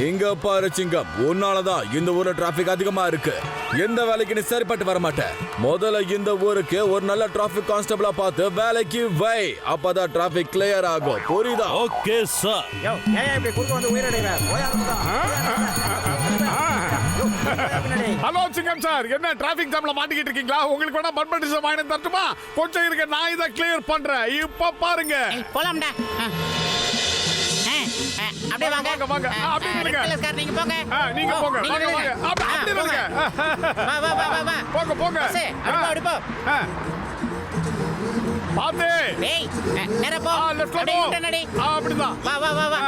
இங்க பாரு சிங்கம், உன்னாலதான் இந்த ஊர்ல டிராபிக் அதிகமா இருக்கு. எந்த வேலைக்கு நீ சரிப்பட்டு வர மாட்ட. முதல்ல இந்த ஊருக்கு ஒரு நல்ல டிராபிக் கான்ஸ்டபிளா பார்த்து வேலைக்கு வை. அப்பதான் டிராபிக் கிளியர் ஆகும். புரியுதா? Okay sir. ஹலோ சிங்கம் சார், என்ன டிராபிக் ஜாம்ல மாட்டிக்கிட்டு இருக்கீங்களா? உங்களுக்கு வேணா பர்மனன்ட் வாங்கி தரட்டுமா? கொஞ்சம் இருக்க, நான் இதை கிளியர் பண்றேன். இப்ப பாருங்க. போலாம்டா. அப்படியே வாங்க வாங்க. அப்படியே இருங்க. நீங்க போங்க. நீங்க போங்க. வாங்க வாங்க. அப்படியே இருங்க. வா வா வா வா. போங்க போங்க. அப்படி போ. பாத்து. டேய், நேரா போ. அப்படியே விட்டனடி. அப்படிதான். வா வா வா வா.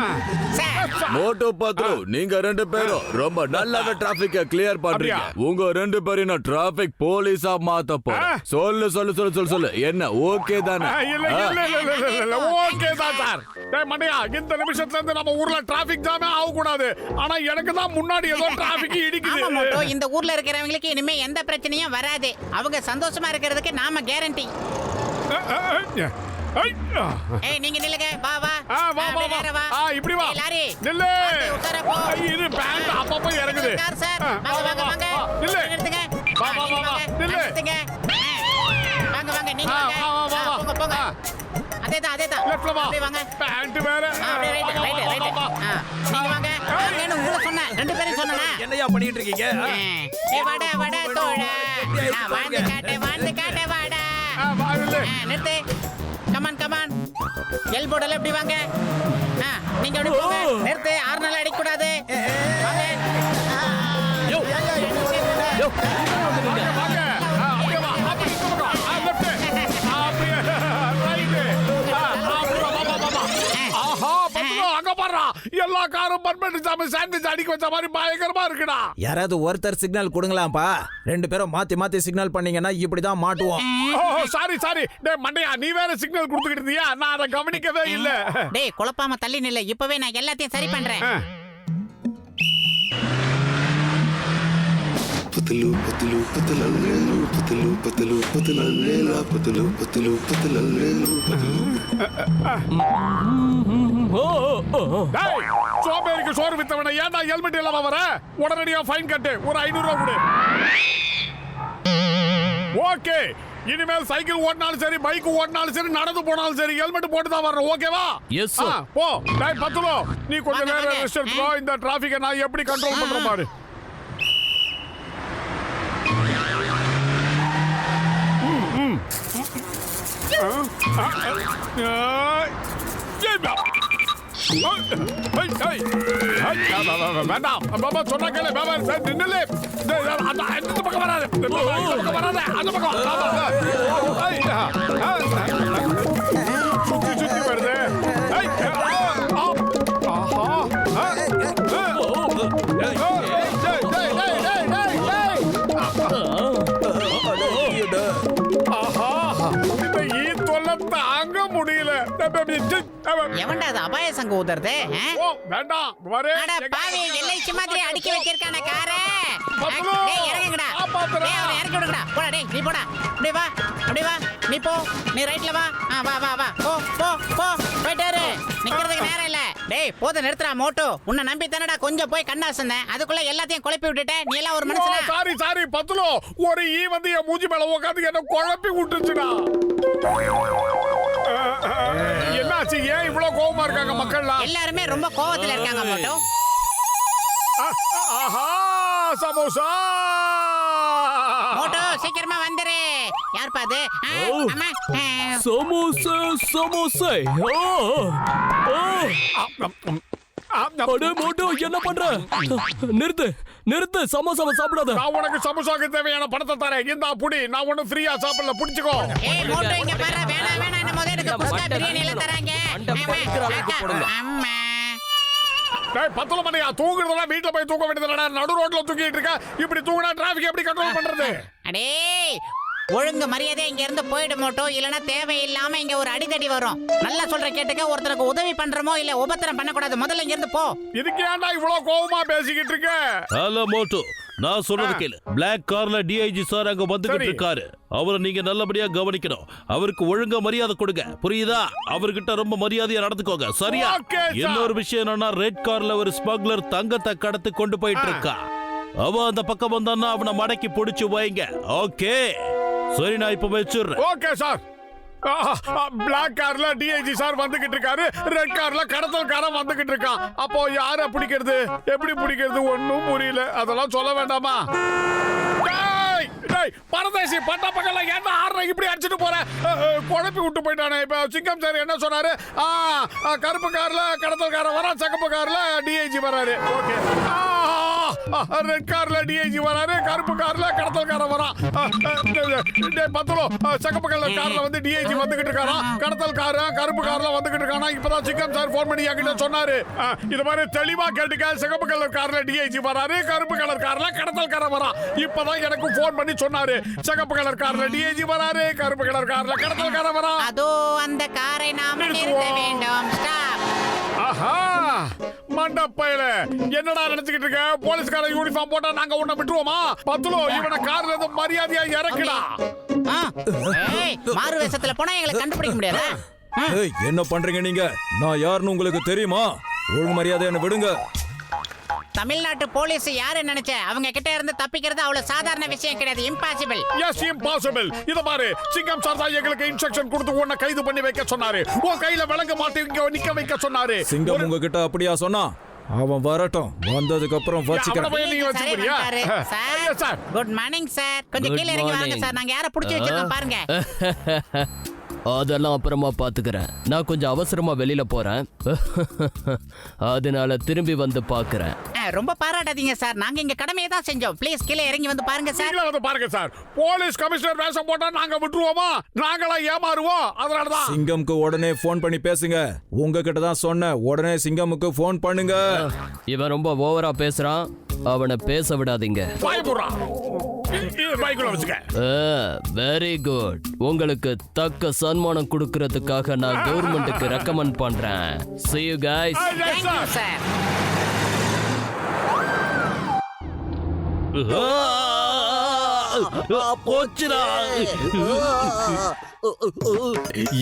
மோட்டோ பத்ரு, நீங்க ரெண்டு பேரும் ரொம்ப நல்ல டிராபிக்க கிளியர் பண்றீங்க. உங்க ரெண்டு பேரும் நான் டிராபிக் போலீஸா மாத்த போறேன். சொல்லு சொல்லு சொல்லு சொல்லு சொல்லு. என்ன ஓகே தானே? இல்ல ஓகே தான் சார். டேய் மண்டையா, இந்த நிமிஷத்துல இருந்து நம்ம ஊர்ல டிராபிக் ஜாமே ஆக கூடாது. ஆனா எனக்கு தான் முன்னாடி ஏதோ டிராபிக் இடிக்குது. ஆமா மோட்டோ, இந்த ஊர்ல இருக்கிறவங்களுக்கு இனிமே எந்த பிரச்சனையும் வராது. அவங்க சந்தோஷமா இருக்கிறதுக்கு நாம கேரண்டி. ஏய், நீங்க நில்லுங்க. வா வா. நேரா வா. இப்படி வா. லாரி நில்லு. உட்கார போ. இது பேண்ட் அப்பப்ப இறங்குது. சார், வாங்க வாங்க வாங்க. நில்லு. நிறுத்துங்க. வா வா வா. நில்லு. நிறுத்துங்க. வாங்க வாங்க, நீங்க வாங்க. போங்க போங்க. அதேதான் அதேதான். லெஃப்ட்ல வா. அப்படியே வாங்க. பேண்ட் வேற. அப்படியே ரைட் ரைட் ரைட். நீங்க வாங்க. நான் உங்களை சொன்னேன். ரெண்டு பேரும் சொன்னேனா? என்னையா பண்ணிட்டு இருக்கீங்க? ஏய் வாடா வாடா தோழா. நான் வாழ்ந்து காட்டே வாடா. வா நில்லு. நிறுத்து. Come on come on. எல்போர்ட்ல எப்படி வாங்க. நீங்க அப்படி போங்க. நிறுத்து. ஆர்னல் அடிக்க கூடாது. வாங்க. யோ யோ. வாங்க. அப்படியே வா. அப்படி போங்க. லெஃப்ட். அப்படியே ரைட். ஆஹா, பத்துமா அங்க பாறா. எல்லா காரும் பர்மனன்ட் ஜாம் சாண்ட்விச் அடிக்க வச்ச மாதிரி பயங்கரமா இருக்குடா. யாராவது ஒருத்தர் சிக்னல் கொடுங்களாம்ப்பா. ரெண்டு பேரும் மாத்தி மாத்தி சிக்னல் பண்ணீங்கன்னா இப்படிதான் மாட்டுவோம். Sorry sorry. டேய் மண்டையா, நீ வேற சிக்னல் கொடுத்துக்கிட்டு இருந்தியா? நான் அதை கவனிக்கவே இல்ல. டேய், குழப்பாம தள்ளி நில்ல. இப்பவே நான் எல்லாத்தையும் சரி பண்றேன். पतलू पतलू पतलल्लेलू पतलू पतलू पतलल्लेला पतलू पतलू पतलल्लेलू டேய், சோம்பேறிக்கு சோறு வித்தவன ஏன்டா ஹெல்மெட் இல்லாம வர? உடனடியா ஃபைன் கட்டு. ஒரு 500 ரூபாய் கொடு. ஓகே, இனிமேல் சைக்கிள் ஓட்டினாலும் சரி, பைக் ஓட்டினாலும் சரி, நடந்து போனாலும் சரி, ஹெல்மெட் போட்டு தான் வரணும். ஓகேவா? Yes sir. போ. டேய் பத்துலோ, நீ கொஞ்சம் நேரம் ரெஸ்ட் எடுத்துக்கோ. இந்த டிராபிக்கை நான் எப்படி கண்ட்ரோல் பண்றேன் பாரு. வேண்டாம் சொன்னா கேளு. நின்னலே அந்த பக்கம் வராது. அந்த பக்கம் சுத்தி சுத்தி வருது. தாங்க முடியல. எவன்டா அது அபாய சங்க ஊதுறது? வேண்டாம் பாவி, எல்ஐசி மாதிரி அடிக்க வச்சிருக்கான காரை. டேய் இறங்குங்கடா. டேய் அவனை இறக்கி விடுங்கடா. போடா டேய், நீ போடா. அப்படியே வா அப்படியே வா. நீ போ. நீ ரைட்ல வா. வா வா வா. போ போ போ. போயிட்டாரு. நிக்கிறதுக்கு நேரம் இல்ல. டேய் போத நிறுத்துறா மோட்டோ. உன்னை நம்பி தானடா கொஞ்சம் போய் கண்ணாசந்தேன். அதுக்குள்ள எல்லாத்தையும் குழப்பி விட்டுட்ட. நீ எல்லாம் ஒரு மனுஷனா? சாரி சாரி பத்துலோ. ஒரு ஈ வந்து என் மூஞ்சி மேல உட்காந்து என்ன குழப்பி விட்டுச்சுடா. என்னாச்சு? ஏன் இவ்வளவு கோவமா இருக்காங்க மக்கள்லாம்? எல்லாருமே ரொம்ப கோவத்துல இருக்காங்க மோட்டோ. ஆஹா, சமோசா. மோட்டோ சீக்கிரமா வந்துரு. யார் பாது? அம்மா சமோசா சமோசா. அடே மோட்டோ, என்ன பண்ற? நிறுத்து நிறுத்து. சமோசாவை சாப்பிடாத. நான் உனக்கு சமோசாக்கு தேவையான பணத்தை தரேன். இந்த புடி. நான் ஒண்ணு ஃப்ரீயா சாப்பிடல. புடிச்சுக்கோ. ஏய் மோட்டோ, இங்க பாரு. வேணாம் வேணாம். நம்ம முதல்ல குஸ்கா பிரியாணி எல்லாம் தராங்க. அம்மா டேய் பத்தல மணியா, தூங்குறதெல்லாம் வீட்ல போய் தூங்க வேண்டியதுடா. நடு ரோட்ல தூங்கிட்டு இருக்க. இப்படி தூங்குனா டிராஃபிக் எப்படி கண்ட்ரோல் பண்றது? அடே, ஒழுங்கு மரியாதை இங்க இருந்து போயிடு மோட்டோ. இல்லனா தேவையில்லாம இங்க ஒரு அடிதடி வரும். நல்லா சொல்ற கேட்டுக்க. ஒருத்தருக்கு உதவி பண்றமோ இல்ல உபத்திரம் பண்ண கூடாது. முதல்ல இங்க இருந்து போ. இதுக்கு ஏன்டா இவ்வளவு கோவமா பேசிக்கிட்டு இருக்க? ஹலோ மோட்டோ, நான் சொல்றது கேளு. பிளாக் கார்ல டிஐஜி சார் அங்க வந்துகிட்டு சரி. இருக்காரு. அவரை நீங்க நல்லபடியா கவனிக்கணும். அவருக்கு ஒழுங்கா மரியாதை கொடுங்க, புரியுதா? அவர்கிட்ட ரொம்ப மரியாதையா நடந்துக்கோங்க, சரியா? Okay, sir. இன்னொரு விஷயம் என்னன்னா, ரெட் கார்ல ஒரு ஸ்மக்லர் தங்கத்தை கடத்தி கொண்டு போயிட்டு இருக்கா. அவன் அந்த பக்கம் வந்தான்னா அவனை மடக்கி பிடிச்சு வைங்க. ஓகே சரி, நான் இப்ப வச்சிடுறேன். Okay sir. பிளாக் கார்ல டிஐஜி சார் வந்துகிட்டு இருக்காரு, ரெட் கார்ல கடத்தல்காரன் வந்துகிட்டு இருக்கான். அப்போ யார பிடிக்கிறது, எப்படி பிடிக்கிறது ஒன்னும் புரியல. அதெல்லாம் சொல்ல வேண்டாமா? டேய், டேய், பரதேசி பட்ட பக்கல என்ன ஆடுற இப்படி அடிச்சிட்டு போற? குழப்பி விட்டு போயிட்டானே. இப்ப சிங்கம் சார் என்ன சொன்னாரு? கருப்பு கார்ல கடத்தல்காரன் வரா, சிகப்பு கார்ல டிஐஜி வராரு. ஓகே. ரெட் கார்ல டிஐஜி வராரு, கருப்பு கார்ல கடத்தல்காரன் வரா. பத்தலோ சிகப்பு கலர் கார்ல வந்து டிஐஜி வந்துகிட்டு இருக்காரா, கடத்தல்காரன் கருப்பு கார்ல வந்துகிட்டு இருக்கானா. இப்பதான் சிங்கம் சார் போன் பண்ணி என்கிட்ட சொன்னாரு. இது மாதிரி தெளிவா கேட்டுக்க. சிகப்பு கலர் கார்ல டிஐஜி வராரு, கருப்பு கலர் கார்ல கடத்தல்காரன் வரா. இப்பதான் எனக்கு போன் பண்ணி சொன்னாரு. சிகப்பு கலர் கார்ல டிஐஜி வராரு, கருப்பு கலர் கார்ல கடத்தல்காரன் வரா. அதோ அந்த காரை நாம நிறுத்த வேண்டும். ஸ்டாப். ஆஹா, மண்டப்பையில என்னடா நினைச்சுக்கிட்டு இருக்க? போலீஸ்கார யூனிஃபார்ம் போட்டா நாங்க உன்னை விட்டுருவோமா? பத்துலோ இவனை கார்ல இருந்து மரியாதையா இறக்குடா. மாறு வேஷத்துல போனா எங்களை கண்டுபிடிக்க முடியாது. ஏய், என்ன பண்றீங்க நீங்க? நான் யாருன்னு உங்களுக்கு தெரியுமா? ஒழுங்கு மரியாதை என்ன விடுங்க. தமிழ்நாட்டு போலீஸ் யாரு நினைச்ச? அவங்க கிட்ட இருந்து தப்பிக்கிறது அவ்வளவு சாதாரண விஷயம் கிடையாது. இம்பாசிபிள். Yes, impossible. இத பாரு, சிங்கம் சார் தான் எங்களுக்கு இன்ஸ்ட்ரக்ஷன் கொடுத்து உன்னை கைது பண்ணி வைக்க சொன்னாரு. உன் கையில விலங்க மாட்டி இங்க நிக்க வைக்க சொன்னாரு. சிங்கம் உங்ககிட்ட அப்படியா சொன்னா? அவன் வரட்டும், வந்ததுக்கு அப்புறம் வச்சுக்கிறேன். நீங்க வச்சுக்கிறியா? Sir, good morning sir. கொஞ்சம் கீழ இறங்கி வாங்க சார். நாங்க யாரை புடிச்சு வச்சிருக்கோம் பாருங்க. அதெல்லாம் அப்புறமா பாத்துக்கிறேன். நான் கொஞ்சம் அவசரமா வெளியில போறேன். அதனால திரும்பி வந்து பாக்குறேன். ரொம்ப பாராட்டாதீங்க சார். நாங்க இங்க கடமையை தான் செஞ்சோம். ப்ளீஸ் கீழ இறங்கி வந்து பாருங்க சார். கீழ வந்து பாருங்க சார். போலீஸ் கமிஷனர் வேஷம் போட்டா நாங்க விட்டுருவோமா? நாங்களா ஏமாறுவோம். அதனால தான் சிங்கம்க்கு உடனே போன் பண்ணி பேசுங்க. உங்ககிட்ட தான் சொன்னேன், உடனே சிங்கமுக்கு போன் பண்ணுங்க. இவன் ரொம்ப ஓவரா பேசுறான். அவனை பேச விடாதீங்க. பயப்படுறா. பைக்குள்ள வச்சுக்க. Very good. உங்களுக்கு தக்க சன்மானம் கொடுக்கிறதுக்காக நான் கவர்மெண்ட்டுக்கு ரெக்கமெண்ட் பண்றேன். See you guys. Thank you sir. போச்சுடா.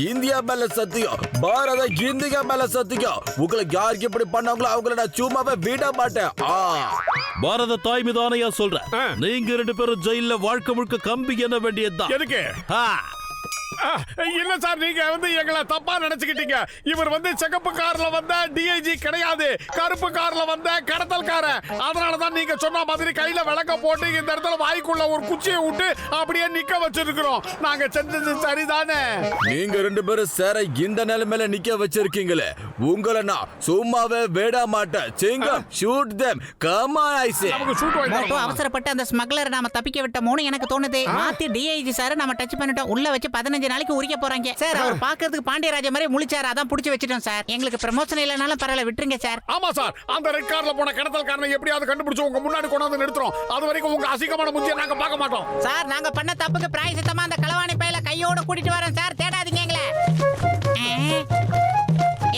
இந்தியா மேல சத்தியம், பாரத இந்தியா மேல சத்தியம். உங்களுக்கு யாருக்கு இப்படி பண்ணாங்களோ அவங்கள நான் சும்மாவே விட மாட்டேன். பாரத தாய் மீது ஆணையா சொல்றேன், நீங்க 2 பேரும் ஜெயில வாழ்க்கை முழுக்க கம்பி என்ன வேண்டியதுதான். எதுக்கு? இல்ல சார், நீங்க வந்து எங்களை தப்பா நினைச்சுக்கிட்டீங்க. இவர் வந்து சிகப்பு கார்ல வந்த டிஐஜி கிடையாது, கருப்பு கார்ல வந்த கடத்தல்காரன். அதனாலதான் நீங்க சொன்ன மாதிரி கையில விளக்க போட்டு இந்த இடத்துல வாய்க்குள்ள ஒரு குச்சியை விட்டு அப்படியே நிக்க வச்சிருக்கிறோம். நாங்க செஞ்சது சரிதானே? நீங்க 2 பேரும் சேர இந்த நிலைமையில நிக்க வச்சிருக்கீங்களே, உங்களை நான் சும்மாவே விட மாட்டேன். சிங்கம், shoot them. Come on, I say. நமக்கு ஷூட் மோட்டோ அவசரப்பட்டு அந்த ஸ்மக்லரை நாம தப்பிக்க விட்டோம்னு எனக்கு தோணுது. மாத்தி டிஐஜி சார் நாம டச் பண்ணிட்டோம். உள்ள வச்சு 15 நாளைக்கு உரிக்க போறாங்க சார். அவர் பாக்கிறதுக்கு பாண்டியராஜ மாதிரி முழிச்சாரு. அதான் புடிச்சு வச்சிட்டோம் சார். எங்களுக்கு ப்ரமோஷன் இல்லனாலும் பரவாயில்ல, விட்டுருங்க சார். ஆமா சார், அந்த ரெட் கார்ல போன கடத்தல்காரனை எப்படியாவது கண்டுபிடிச்சு உங்க முன்னாடி கொண்டு வந்து நிறுத்துறோம். அது வரைக்கும் உங்க அசிங்கமான முஞ்சியை நாங்க பார்க்க மாட்டோம் சார். நாங்க பண்ண தப்புக்கு பிராயசித்தமா அந்த களவாணி பையில கையோட கூட்டிட்டு வரேன் சார். தேடாதீங்க எங்களை.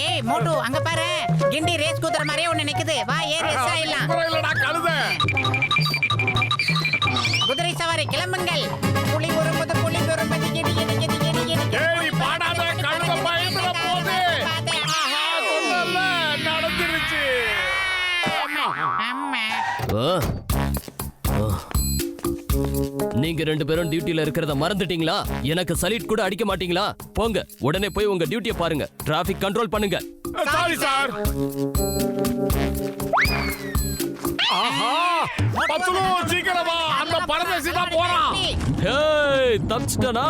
ஏய் மோட்டு, அங்க பாரு, கிண்டி ரேஸ் குதிரை மாதிரியே ஒண்ணு நிக்குது. வா ஏறி எல்லாம். இல்லடா கழுத. குதிரை சவாரி கிளம்புங்கள். புலி உரும்புது, புலி உரும்புது, கிடி கிடி கிடி கிடி கிடி. ஏய் பாடாத, கழுத பயந்துற போகுது. ஆஹா, சொன்னல நடந்துருச்சு. அம்மா. நீங்க 2 பேரும் டியூட்டில இருக்கிறத மறந்துட்டீங்களா? எனக்கு சலீட் கூட அடிக்க மாட்டீங்களா? போங்க, உடனே போய் உங்க டியூட்டியை பாருங்க. டிராபிக் கண்ட்ரோல் பண்ணுங்க. Sorry sir. ஆஹா, பத்துலு சீக்கிரமா, அந்த பரதேசி தான் போறான். ஹேய், தப்பிச்சிட்டனா?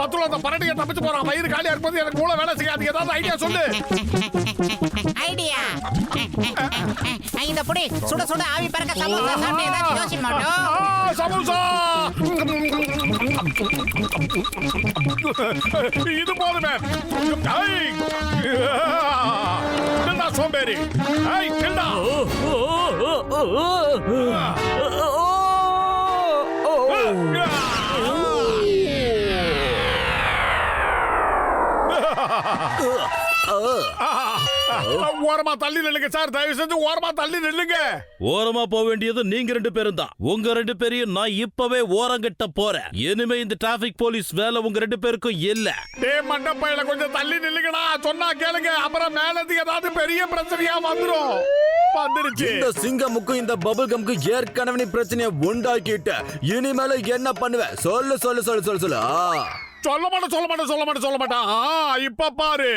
பத்துலு அந்த பரடியை தப்பிச்சு போறான். வயிறு காலியா இருக்கும்போது எனக்கு மூளை வேலை செய்யாது. ஏதாவது ஐடியா சொல்லு. ஐடியா? இந்த புடி சுட சுட ஆவி பறக்க சமோசா சாப்பிட்டு ஏதாவது யோசி மாட்டோம். சமோசா இது போதுமே. சோம்பேறி. ஓரமா தள்ளி நில்லுங்க சார், தயவு செஞ்சு ஓரமா தள்ளி நில்லுங்க. ஓரமா போக வேண்டியது நீங்க 2 பேரும் தான். உங்க 2 பேரையும் நான் இப்பவே ஓரங்கட்ட போறேன். இனிமே இந்த டிராபிக் போலீஸ் வேலை உங்க 2 பேருக்கும் இல்ல. டேய் மண்டப்பையில கொஞ்சம் தள்ளி நில்லுங்கடா, சொன்னா கேளுங்க. அப்புறம் மேலது ஏதாவது பெரிய பிரச்சனையா வந்துரும். வந்துருச்சு. இந்த சிங்கமுக்கும் இந்த பபிள் கம்க்கு ஏற்கனவே நீ பிரச்சனையை உண்டாக்கிட்ட. இனிமேல என்ன பண்ணுவ? சொல்லு சொல்லு சொல்லு சொல்லு சொல்லு. சொல்ல மாட்டான். இப்ப பாரு.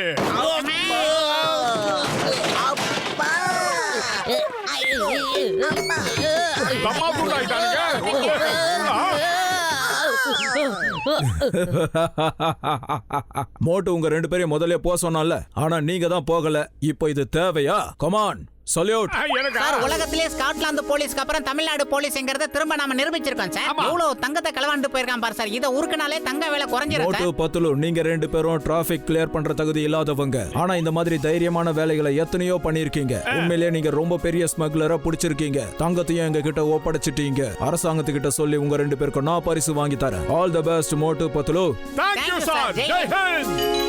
தம்மாத்தூள் ஆயிட்டானுங்க. மோட்டு உங்க 2 பேரையும் முதல்ல போக சொன்னால, ஆனா நீங்க தான் போகல. இப்போ இது தேவையா? Come on salute. சார், உலகத்திலே ஸ்காட்லாந்து போலீஸ்க்கு அப்புறம் தமிழ்நாடு போலீஸ்ங்கறத திரும்ப நாம நிரூபிச்சிருக்கோம் சார். எவ்வளவு தங்கத்தை களவாண்டு போயிருக்கான் பாரு சார். இத உருக்குனாலே தங்க விலை குறைஞ்சிரும் மோட்டு சார். பத்துலு, நீங்க 2 பேரும் டிராபிக் கிளியர் பண்ற தகுதி இல்லாதவங்க. ஆனா இந்த மாதிரி தைரியமான வேலைகளை எத்தனையோ பண்ணிருக்கீங்க. உண்மையிலேயே நீங்க ரொம்ப பெரிய ஸ்மக்லரா புடிச்சிருக்கீங்க. தங்கத்தையும் எங்க கிட்ட ஒப்படைச்சிட்டீங்க. அரசாங்கத்துக்கிட்ட சொல்லி உங்க 2 பேருக்கும் நான் பரிசு வாங்கி தரேன். All the best Motu பத்துலு. Thank you sir. Jai Hind.